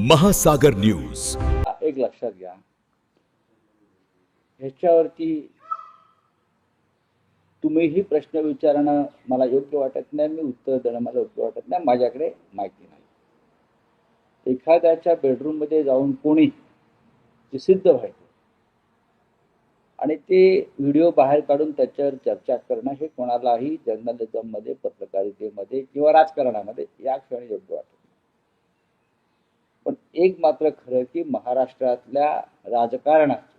महासागर न्यूज। एक लक्षात घ्या, ह्याच्यावरती तुम्हीही प्रश्न विचारणं मला योग्य वाटत नाही, मी उत्तर देणं मला योग्य वाटत नाही, माझ्याकडे माहिती नाही। एखाद्याच्या बेडरूम मध्ये जाऊन कोणी ते सिद्ध व्हायचं आणि ते व्हिडिओ बाहेर काढून त्याच्यावर चर्चा करणं हे कोणालाही जर्नलिझममध्ये, पत्रकारितेमध्ये किंवा राजकारणामध्ये या क्षणी योग्य वाटत नाही। पण एक मात्र खरं की महाराष्ट्रातल्या राजकारणाचं,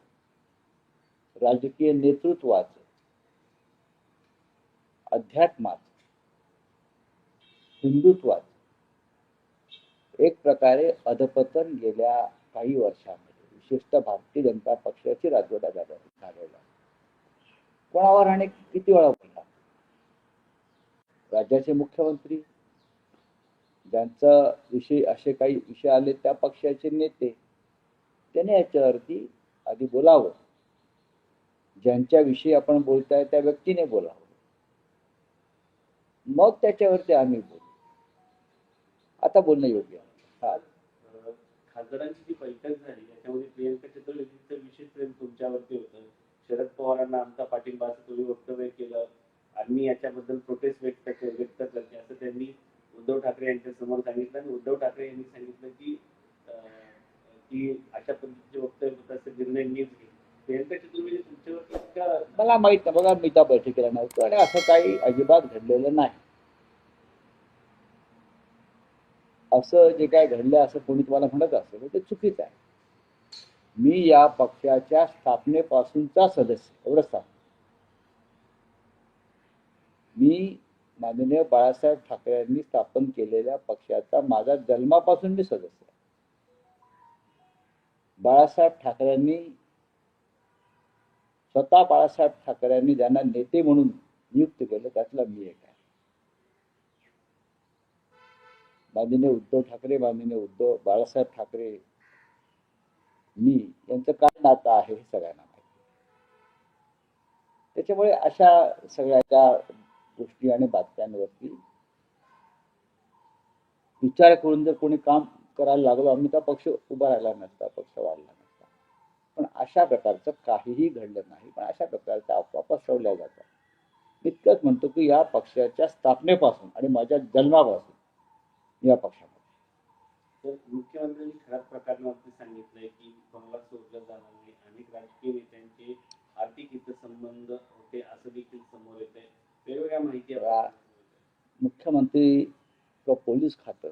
राजकीय नेतृत्वाचं, अध्यात्माचं, हिंदुत्वाचं एक प्रकारे अधपतन गेल्या काही वर्षांमध्ये, विशेषतः भारतीय जनता पक्षाची राजवट झालेला। कोणावर आणि किती वेळा बोलला? राज्याचे मुख्यमंत्री, ज्यांचा विषय असे काही विषय आले त्या पक्षाचे नेते, त्याने याच्यावरती आधी बोलावं। ज्यांच्याविषयी आपण बोलताय त्या व्यक्तीने बोलावं, मग त्याच्यावरती आम्ही बोलू। आता बोलणं योग्य आहे। खासदारांची जी बैठक झाली त्याच्यामध्ये प्रियंका चतुर्वेदीचं विशेष प्रेम तुमच्यावरती होतं। शरद पवारांना आमचा पाठिंबा असं तुम्ही वक्तव्य केलं। आम्ही याच्याबद्दल प्रोटेस्ट व्यक्त करते असं त्यांनी उद्धव ठाकरे यांच्या समोर सांगितलं आणि उद्धव ठाकरे यांनी सांगितलं की अशा पद्धतीचे वक्तव्य होत असे निर्णय मीच घेईन। प्रियंका चतुर्वेदी तुमच्यावर मला माहित नाही, बघा मी त्या बैठकीला नव्हतो आणि असं काही अजिबात घडलेलं नाही। असं जे काय घडलं असं कोणी तुम्हाला म्हणत असेल ते चुकीचं आहे। मी या पक्षाच्या स्थापनेपासूनचा सदस्य, एवढंच सांग। मी माननीय बाळासाहेब ठाकरे यांनी स्थापन केलेल्या पक्षाचा माझा जन्मापासून मी सदस्य आहे। बाळासाहेब ठाकरेंनी स्वतः बाळासाहेब ठाकरेंनी ज्यांना नेते म्हणून नियुक्त केलं त्यातला मी एक आहे। माननीय उद्धव ठाकरे, माननीय बाळासाहेब ठाकरे, मी यांचं काय नातं आहे हे सगळ्यांना माहिती। त्याच्यामुळे अशा सगळ्याच्या गोष्टी आणि बातम्यांवरती विचार करून जर कोणी काम करायला लागलो आम्ही तर पक्ष उभा राहिला नसता, पक्ष वाढला नसता। पण अशा प्रकारचं काहीही घडलं नाही। पण अशा प्रकारच्या अफवा पसरवल्या जातात। इतकंच म्हणतो की या पक्षाच्या स्थापनेपासून आणि माझ्या जन्मापासून या पक्षामध्ये मुख्यमंत्र्यांनी खराब प्रकरणावरती सांगितलंय की कोणाला सोडलं जाणार नाही। अनेक राजकीय नेत्यांचे आर्थिक हितसंबंध होते असं देखील समोर येत आहे। वेगवेगळ्या माहिती मुख्यमंत्री किंवा पोलीस खातं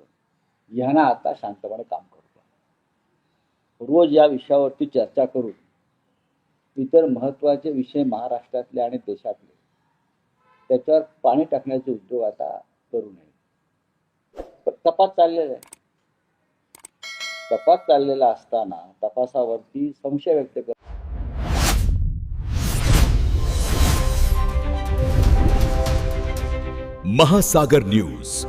यांना आता शांतपणे काम करतो। रोज या विषयावरती चर्चा करून इतर महत्वाचे विषय महाराष्ट्रातले आणि देशातले त्याच्यावर पाणी टाकण्याचे उद्योग आता करू नये। तपास चाललेला आहे। तपास चाललेला असताना तपासावरती संशय व्यक्त कर महासागर न्यूज।